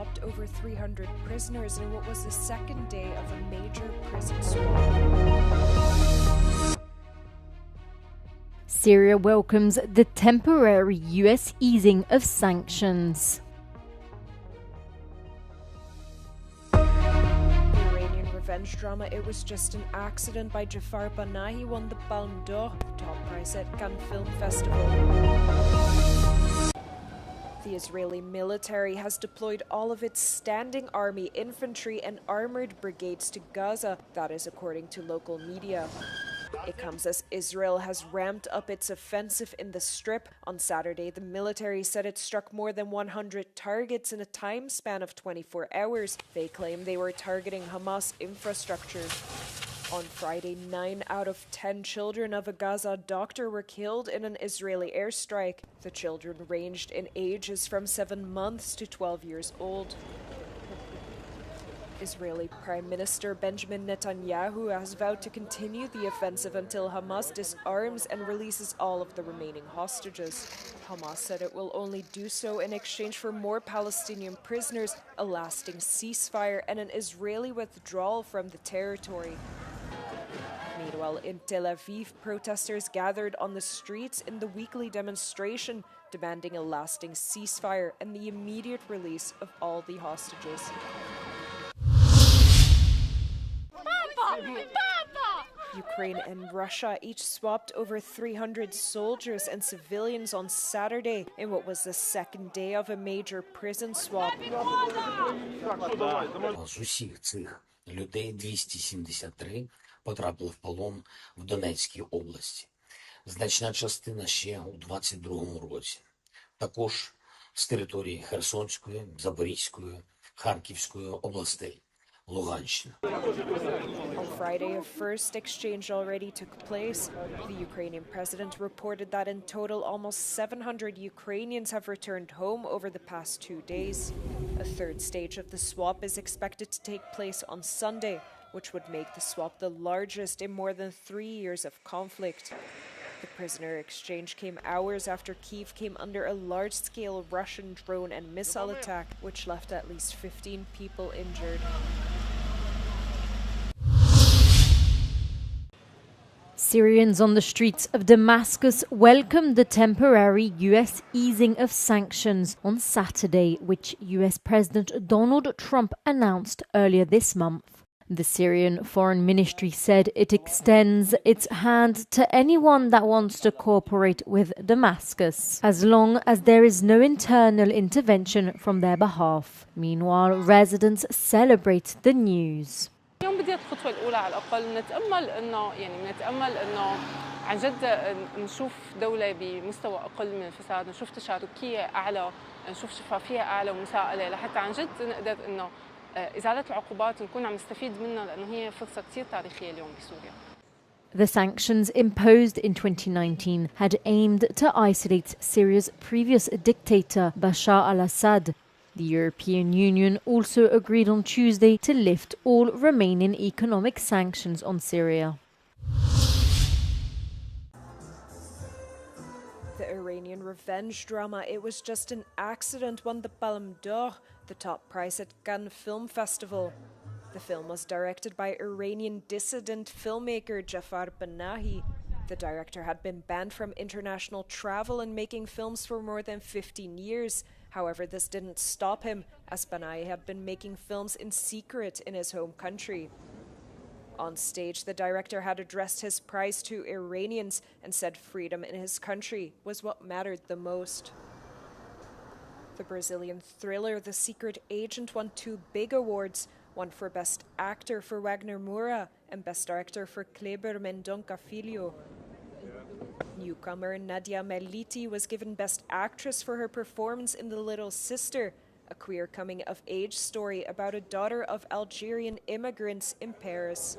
swapped over 300 prisoners in what was the second day of a major prison swap. Syria welcomes the temporary US easing of sanctions. Revenge drama It Was Just an Accident by Jafar Panahi won the Palme d'Or, top prize at Cannes Film Festival. The Israeli military has deployed all of its standing army, infantry and armored brigades to Gaza, that is according to local media. It comes as Israel has ramped up its offensive in the Strip. On Saturday, the military said it struck more than 100 targets in a time span of 24 hours. They claim they were targeting Hamas infrastructure. On Friday, 9 out of 10 children of a Gaza doctor were killed in an Israeli airstrike. The children ranged in ages from 7 months to 12 years old. Israeli Prime Minister Benjamin Netanyahu has vowed to continue the offensive until Hamas disarms and releases all of the remaining hostages. Hamas said it will only do so in exchange for more Palestinian prisoners, a lasting ceasefire, and an Israeli withdrawal from the territory. Meanwhile, in Tel Aviv, protesters gathered on the streets in the weekly demonstration, demanding a lasting ceasefire and the immediate release of all the hostages. Ukraine and Russia each swapped over 300 soldiers and civilians on Saturday in what was the second day of a major prison swap. З усіх цих людей 273 потрапили в полон в Донецькій області. Значна частина ще у 22-му році. Також з території Херсонської, Запорізької, Харківської областей. On Friday, a first exchange already took place. The Ukrainian president reported that in total almost 700 Ukrainians have returned home over the past 2 days. A third stage of the swap is expected to take place on Sunday, which would make the swap the largest in more than 3 years of conflict. The prisoner exchange came hours after Kyiv came under a large-scale Russian drone and missile attack, which left at least 15 people injured. Syrians on the streets of Damascus welcomed the temporary US easing of sanctions on Saturday, which US President Donald Trump announced earlier this month. The Syrian Foreign Ministry said it extends its hand to anyone that wants to cooperate with Damascus, as long as there is no internal intervention from their behalf. Meanwhile, residents celebrate the news. اليوم بديت الخطوة الأولى على الأقل نتأمل إنه عن جد نشوف دولة بمستوى أقل من الفساد، نشوف تشاركية أعلى، نشوف شفافية أعلى ومساءلة لحتى عن جد نقدر إنه إزالة العقوبات نكون عم نستفيد منها لأنه هي فرصة كتير تاريخية اليوم بسوريا. The sanctions imposed in 2019 had aimed to isolate Syria's previous dictator Bashar al-Assad. The European Union also agreed on Tuesday to lift all remaining economic sanctions on Syria. The Iranian revenge drama It Was Just an Accident won the Palme d'Or, the top prize at Cannes Film Festival. The film was directed by Iranian dissident filmmaker Jafar Panahi. The director had been banned from international travel and making films for more than 15 years. However, this didn't stop him, as Panahi had been making films in secret in his home country. On stage, the director had addressed his prize to Iranians and said freedom in his country was what mattered the most. The Brazilian thriller The Secret Agent won 2 big awards, one for Best Actor for Wagner Moura and Best Director for Kleber Mendonça Filho. Newcomer Nadia Meliti was given Best Actress for her performance in The Little Sister, a queer coming-of-age story about a daughter of Algerian immigrants in Paris.